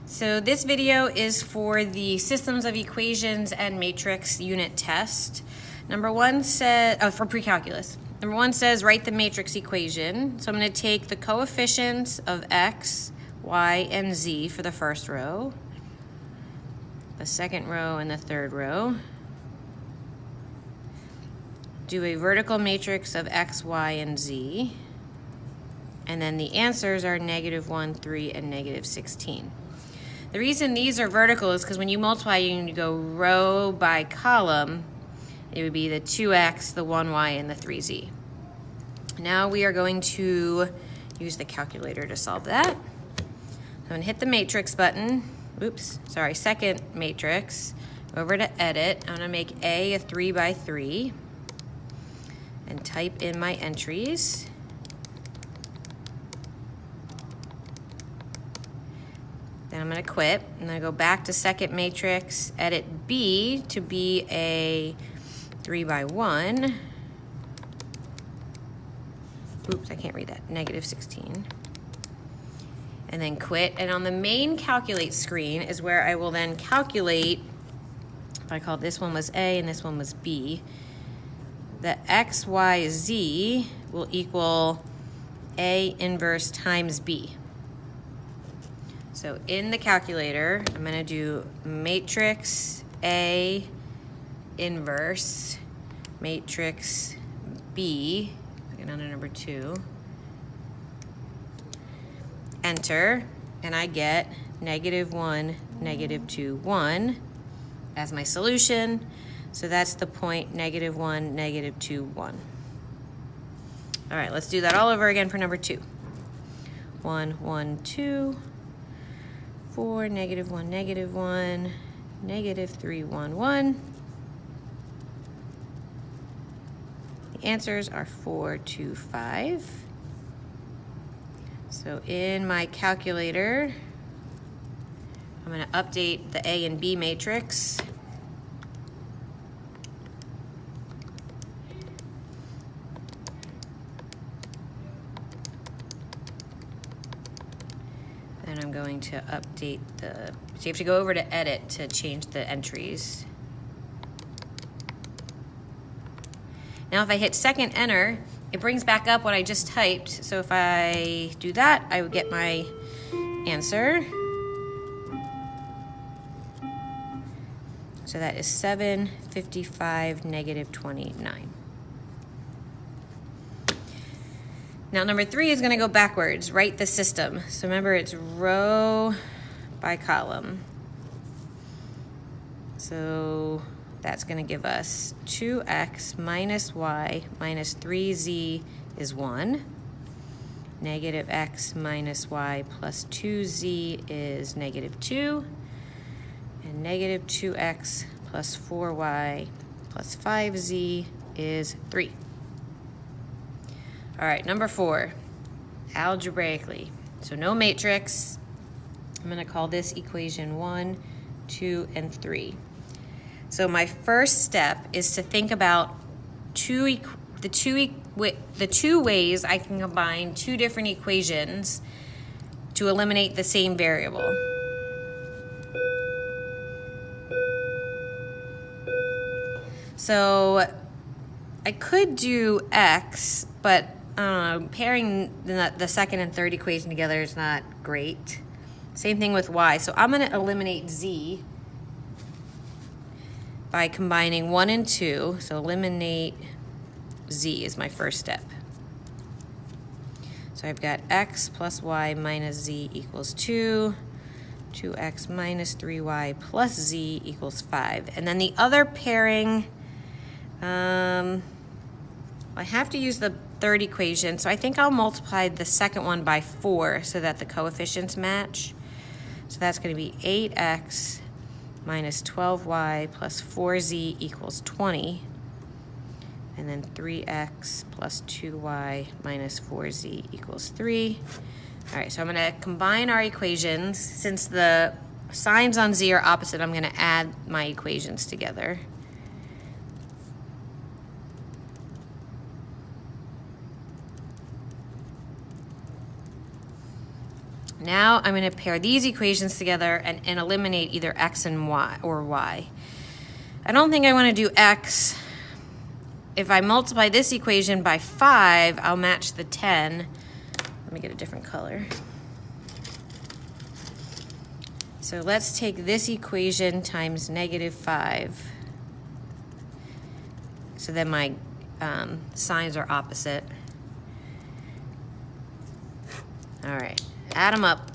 So this video is for the systems of equations and matrix unit test. Number one says, for pre-calculus. Number one says write the matrix equation. So I'm going to take the coefficients of x, y, and z for the first row, the second row, and the third row. Do a vertical matrix of x, y, and z. And then the answers are -1, 3, and -16. The reason these are vertical is because when you multiply, you go row by column. It would be the 2x, the 1y, and the 3z. Now we are going to use the calculator to solve that. I'm going to hit the matrix button. Second matrix. Over to edit. I'm going to make A a 3 by 3 and type in my entries. Then I'm going to quit. I'm going to go back to second matrix, edit B to be a 3 by 1. Oops, I can't read that. -16. And then quit. And on the main calculate screen is where I will then calculate, if I called this one was A and this one was B, the x, y, z will equal A inverse times B. So in the calculator, I'm going to do matrix A inverse matrix B, get on to number 2, enter, and I get -1, -2, 1 as my solution. So that's the point -1, -2, 1. All right, let's do that all over again for number 2. 1, 1, 2. 4, -1, -1, -3, 1, 1. The answers are 4, 2, 5. So in my calculator, I'm going to update the A and B matrix. And I'm going to update so you have to go over to edit to change the entries. Now if I hit second enter, it brings back up what I just typed. So if I do that, I would get my answer. So that is 7, 55, -29. Now number 3 is going to go backwards, write the system. So remember it's row by column. So that's going to give us 2x minus y minus 3z is 1. -x minus y plus 2z is -2. And -2x plus 4y plus 5z is 3. All right, number 4, algebraically. So no matrix. I'm going to call this equation 1, 2, and 3. So my first step is to think about the two ways I can combine two different equations to eliminate the same variable. So I could do x, but I don't know, pairing the second and third equation together is not great. Same thing with y. So I'm going to eliminate z by combining 1 and 2. So eliminate z is my first step. So I've got x plus y minus z equals 2. 2x minus 3y plus z equals 5. And then the other pairing, I have to use the third equation, so I think I'll multiply the second one by 4 so that the coefficients match. So that's going to be 8x minus 12y plus 4z equals 20. And then 3x plus 2y minus 4z equals 3. All right, so I'm going to combine our equations. Since the signs on z are opposite, I'm going to add my equations together. Now I'm going to pair these equations together and eliminate either x and y or y. I don't think I want to do x. If I multiply this equation by 5, I'll match the 10. Let me get a different color. So let's take this equation times -5. So then my signs are opposite. All right, add them up.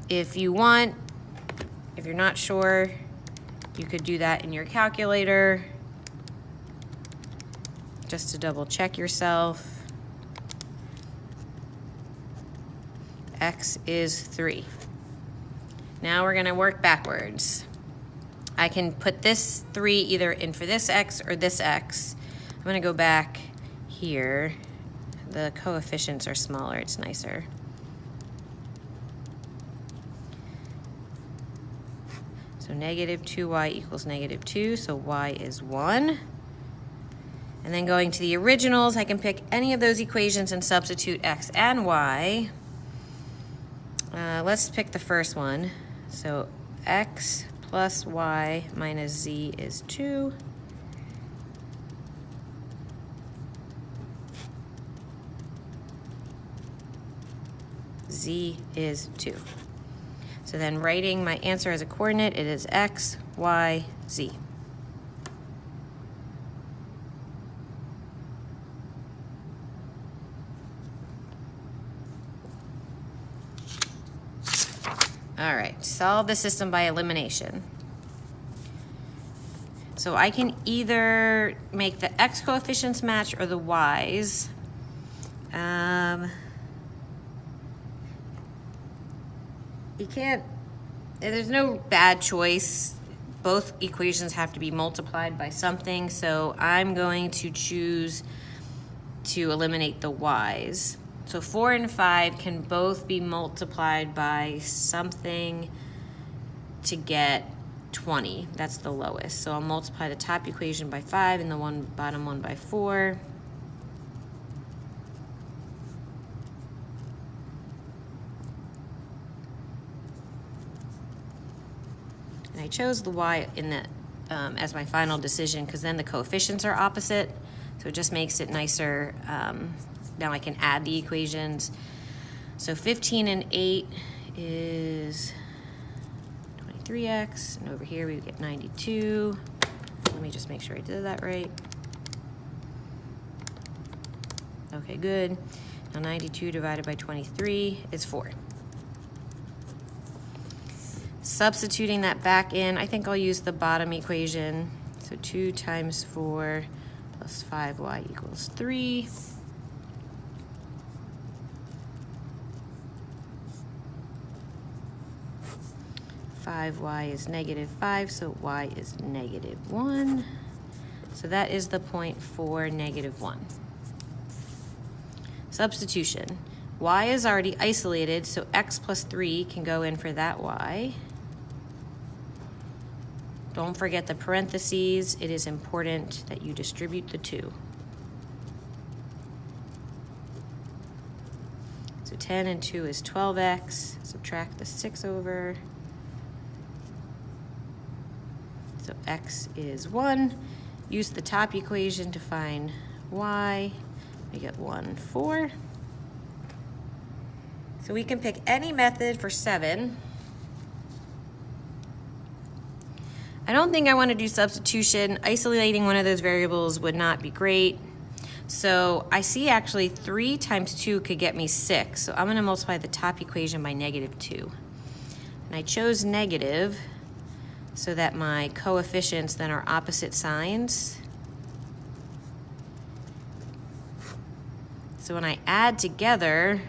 If you're not sure, you could do that in your calculator just to double check yourself. X is 3. Now we're gonna work backwards. I can put this 3 either in for this x or this x. I'm gonna go back here. The coefficients are smaller, it's nicer. So -2y equals -2, so y is 1. And then going to the originals, I can pick any of those equations and substitute x and y. Let's pick the first one. So x plus y minus z is 2. Z is 2. So then writing my answer as a coordinate, it is x, y, z. All right, solve the system by elimination. So I can either make the x coefficients match or the y's. You can't, there's no bad choice. Both equations have to be multiplied by something, so I'm going to choose to eliminate the y's. So 4 and 5 can both be multiplied by something to get 20. That's the lowest. So I'll multiply the top equation by 5 and the bottom one by 4. And I chose the y in the as my final decision because then the coefficients are opposite, so it just makes it nicer. Now I can add the equations. So 15 and 8 is 23x, and over here we get 92. Let me just make sure I did that right. Okay, good. Now 92 divided by 23 is 4. Substituting that back in, I think I'll use the bottom equation. So 2 times 4 plus 5y equals 3. y is -5, so y is -1. So that is the point for -1. Substitution. Y is already isolated, so x plus 3 can go in for that y. Don't forget the parentheses. It is important that you distribute the 2. So 10 and 2 is 12x. Subtract the 6 over. So x is 1. Use the top equation to find y. We get 1, 4. So we can pick any method for 7. I don't think I want to do substitution. Isolating one of those variables would not be great. So I see actually 3 times 2 could get me 6. So I'm going to multiply the top equation by -2. And I chose negative so that my coefficients then are opposite signs. So when I add together,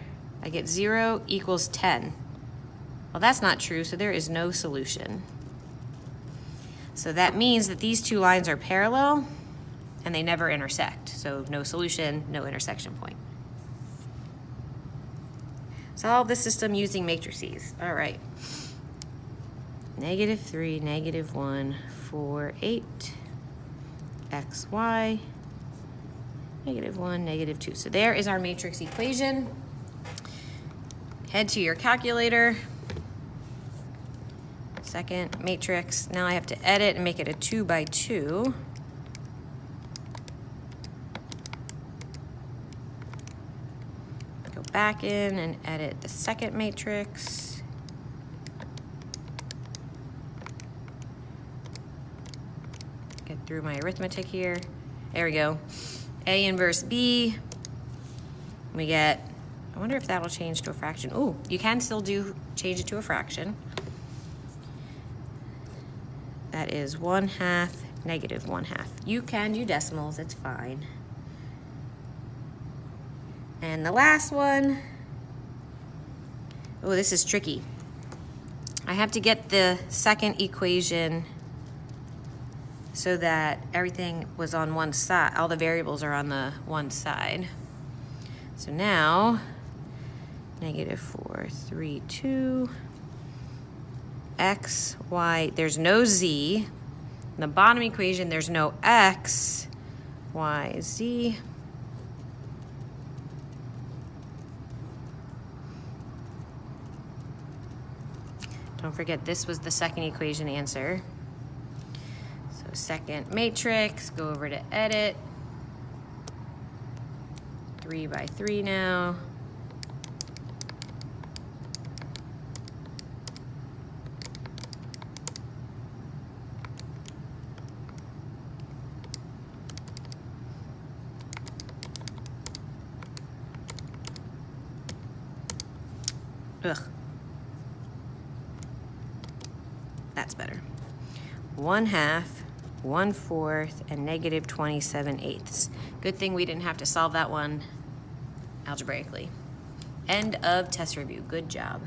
I get 0 equals 10. Well, that's not true, so there is no solution. So that means that these two lines are parallel and they never intersect. So no solution, no intersection point. Solve the system using matrices. All right. -3, -1, 4, 8, x, y, -1, -2. So there is our matrix equation. Head to your calculator. Second matrix. Now I have to edit and make it a 2 by 2. Go back in and edit the second matrix. Get through my arithmetic here. There we go. A inverse B. We get, I wonder if that'll change to a fraction. Oh, you can still change it to a fraction. That is 1/2, -1/2. You can do decimals, it's fine. And the last one, oh, this is tricky. I have to get the second equation so that everything was on one side, all the variables are on the one side. So now, -4, 3, 2, x, y, there's no z. In the bottom equation, there's no x, y, z. Don't forget, this was the second equation answer. So second matrix, go over to edit. 3 by 3 now. Ugh. That's better. 1/2, 1/4, and -27/8. Good thing we didn't have to solve that one algebraically. End of test review. Good job.